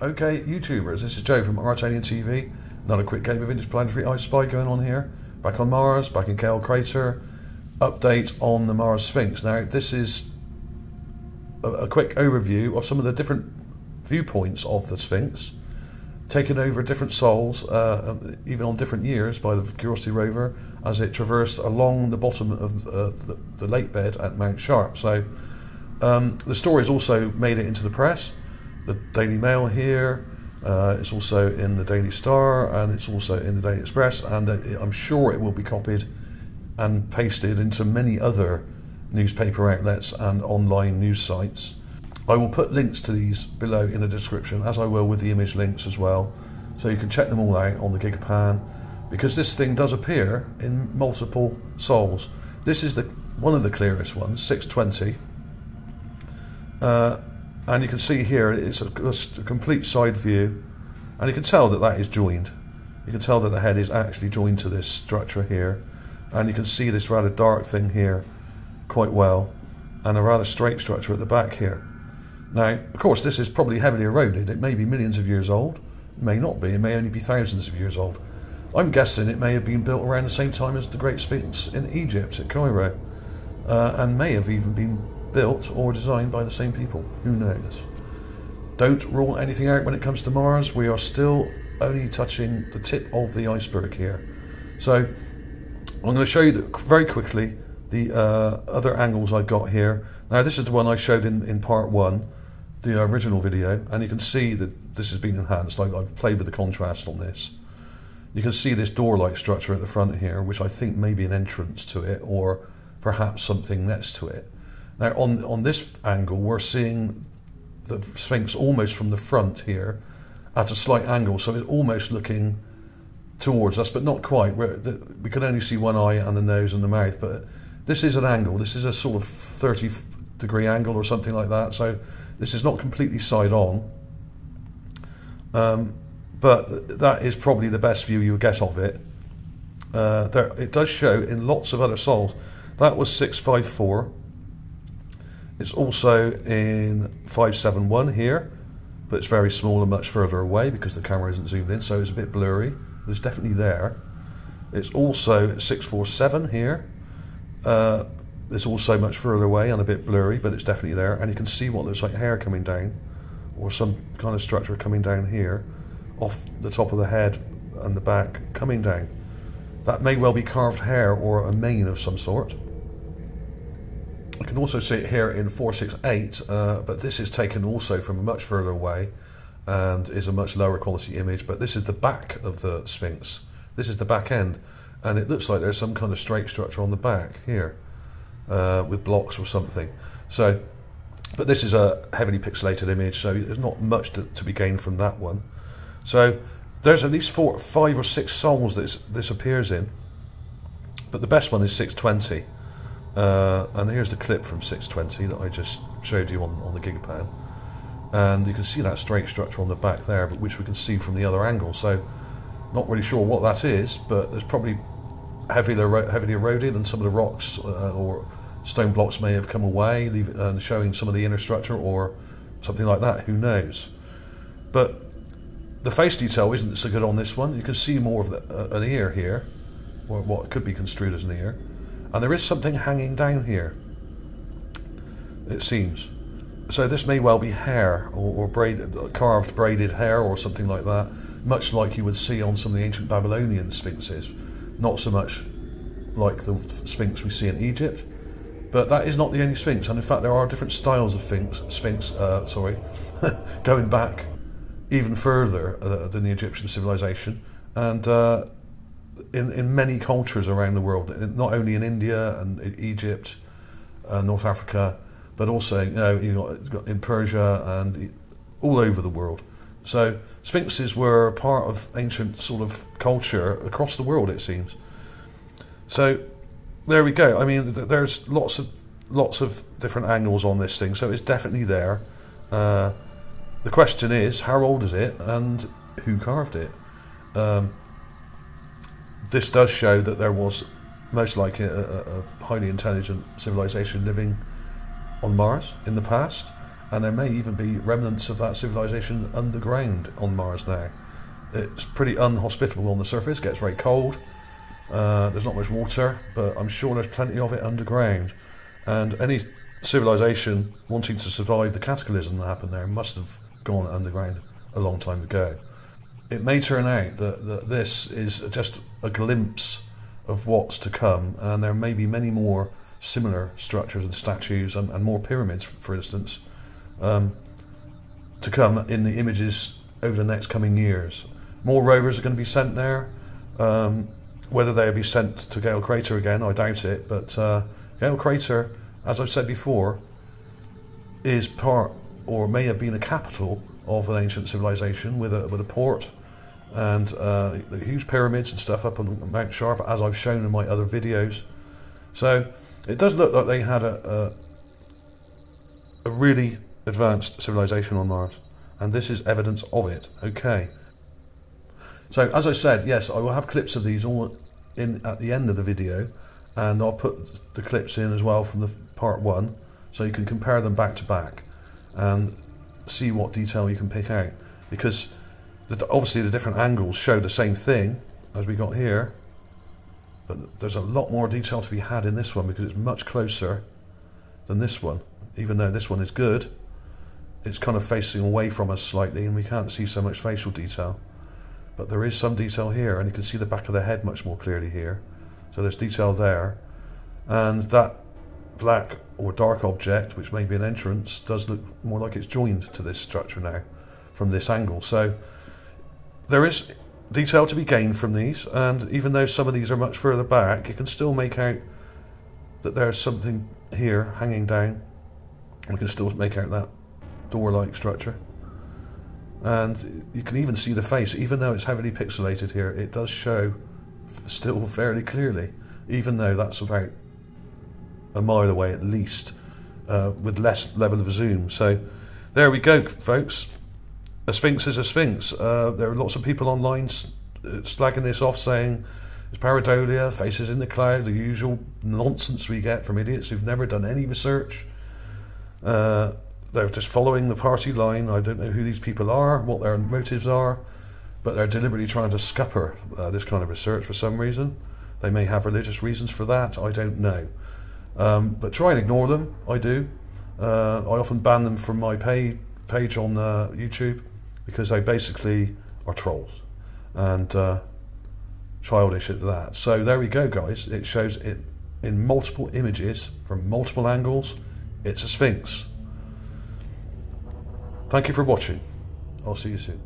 Okay, YouTubers, this is Joe from ArtAlienTV. Another quick game of interplanetary I Spy going on here. Back on Mars, back in Kale Crater. Update on the Mars Sphinx. Now, this is a quick overview of some of the different viewpoints of the Sphinx, taken over different sols, even on different years, by the Curiosity Rover as it traversed along the bottom of the lake bed at Mount Sharp. So the story's also made it into the press. The Daily Mail here, it's also in the Daily Star, and it's also in the Daily Express, and I'm sure it will be copied and pasted into many other newspaper outlets and online news sites. I will put links to these below in the description, as I will with the image links as well, so you can check them all out on the Gigapan, because this thing does appear in multiple sols. This is one of the clearest ones, 620. And you can see here it's a complete side view, and you can tell that that is joined. You can tell that the head is actually joined to this structure here, and you can see this rather dark thing here quite well, and a rather straight structure at the back here. Now, of course, this is probably heavily eroded. It may be millions of years old, it may not be, it may only be thousands of years old. I'm guessing it may have been built around the same time as the Great Sphinx in Egypt at Cairo, and may have even been built or designed by the same people. Who knows? Don't rule anything out when it comes to Mars. We are still only touching the tip of the iceberg here. So I'm going to show you very quickly the other angles I've got here. Now, this is the one I showed in part one, the original video, and you can see that this has been enhanced. I've played with the contrast on this. You can see this door-like structure at the front here, which I think may be an entrance to it, or perhaps something next to it. Now, on this angle, we're seeing the Sphinx almost from the front here at a slight angle, so it's almost looking towards us, but not quite. We can only see one eye and the nose and the mouth, but this is an angle. This is a sort of 30-degree angle or something like that, so this is not completely side on, but that is probably the best view you'll get of it. It does show in lots of other sols. That was 654. It's also in 571 here, but it's very small and much further away because the camera isn't zoomed in, so it's a bit blurry. But it's definitely there. It's also 647 here. It's also much further away and a bit blurry, but it's definitely there. And you can see what looks like hair coming down, or some kind of structure coming down here, off the top of the head and the back coming down. That may well be carved hair or a mane of some sort. You can also see it here in 468, but this is taken also from much further away and is a much lower quality image. But this is the back of the Sphinx. This is the back end, and it looks like there's some kind of straight structure on the back here with blocks or something. So, but this is a heavily pixelated image, so there's not much to be gained from that one. So there's at least 5 or 6 sols that this appears in, but the best one is 620. And here's the clip from 620 that I just showed you on the Gigapan, and you can see that straight structure on the back there, but which we can see from the other angle. So not really sure what that is, but there's probably heavily eroded, and some of the rocks or stone blocks may have come away, showing some of the inner structure or something like that. Who knows? But the face detail isn't so good on this one. You can see more of an ear here, or what could be construed as an ear. And there is something hanging down here, it seems. So this may well be hair, or carved braided hair or something like that, much like you would see on some of the ancient Babylonian sphinxes. Not so much like the Sphinx we see in Egypt, but that is not the only Sphinx. And in fact, there are different styles of Sphinx, going back even further than the Egyptian civilization. And in many cultures around the world, not only in India and Egypt, North Africa, but also you've got in Persia and all over the world. So sphinxes were part of ancient sort of culture across the world, it seems. So there we go. I mean, there's lots of different angles on this thing, so it's definitely there. The question is, how old is it, and who carved it? This does show that there was most likely a highly intelligent civilization living on Mars in the past, and there may even be remnants of that civilization underground on Mars now. It's pretty unhospitable on the surface, gets very cold, there's not much water, but I'm sure there's plenty of it underground. And any civilization wanting to survive the cataclysm that happened there must have gone underground a long time ago. It may turn out that this is just a glimpse of what's to come, and there may be many more similar structures and statues and more pyramids, for instance, to come in the images over the next coming years. More rovers are going to be sent there. Whether they'll be sent to Gale Crater again, I doubt it, but Gale Crater, as I've said before, is part, or may have been a capital of an ancient civilization with a port and the huge pyramids and stuff up on Mount Sharp, as I've shown in my other videos. So it does look like they had a really advanced civilization on Mars, and this is evidence of it. Okay. So as I said, yes, I will have clips of these all in at the end of the video, and I'll put the clips in as well from the part 1, so you can compare them back to back and see what detail you can pick out, because obviously the different angles show the same thing as we got here, but there's a lot more detail to be had in this one because it's much closer than this one. Even though this one is good, it's kind of facing away from us slightly and we can't see so much facial detail, but there is some detail here, and you can see the back of the head much more clearly here. So there's detail there, and that black or dark object, which may be an entrance, does look more like it's joined to this structure now from this angle. So there is detail to be gained from these, and even though some of these are much further back, you can still make out that there's something here hanging down. You can still make out that door-like structure, and you can even see the face. Even though it's heavily pixelated here, it does show still fairly clearly, even though that's about a mile away at least, with less level of zoom. So there we go, folks. A sphinx is a sphinx. There are lots of people online slagging this off, saying it's pareidolia, faces in the cloud, the usual nonsense we get from idiots who've never done any research. They're just following the party line. I don't know who these people are, what their motives are, but they're deliberately trying to scupper this kind of research for some reason. They may have religious reasons for that, I don't know. But try and ignore them, I do. I often ban them from my page on YouTube, because they basically are trolls and childish at that. So there we go, guys. It shows it in multiple images from multiple angles. It's a sphinx. Thank you for watching. I'll see you soon.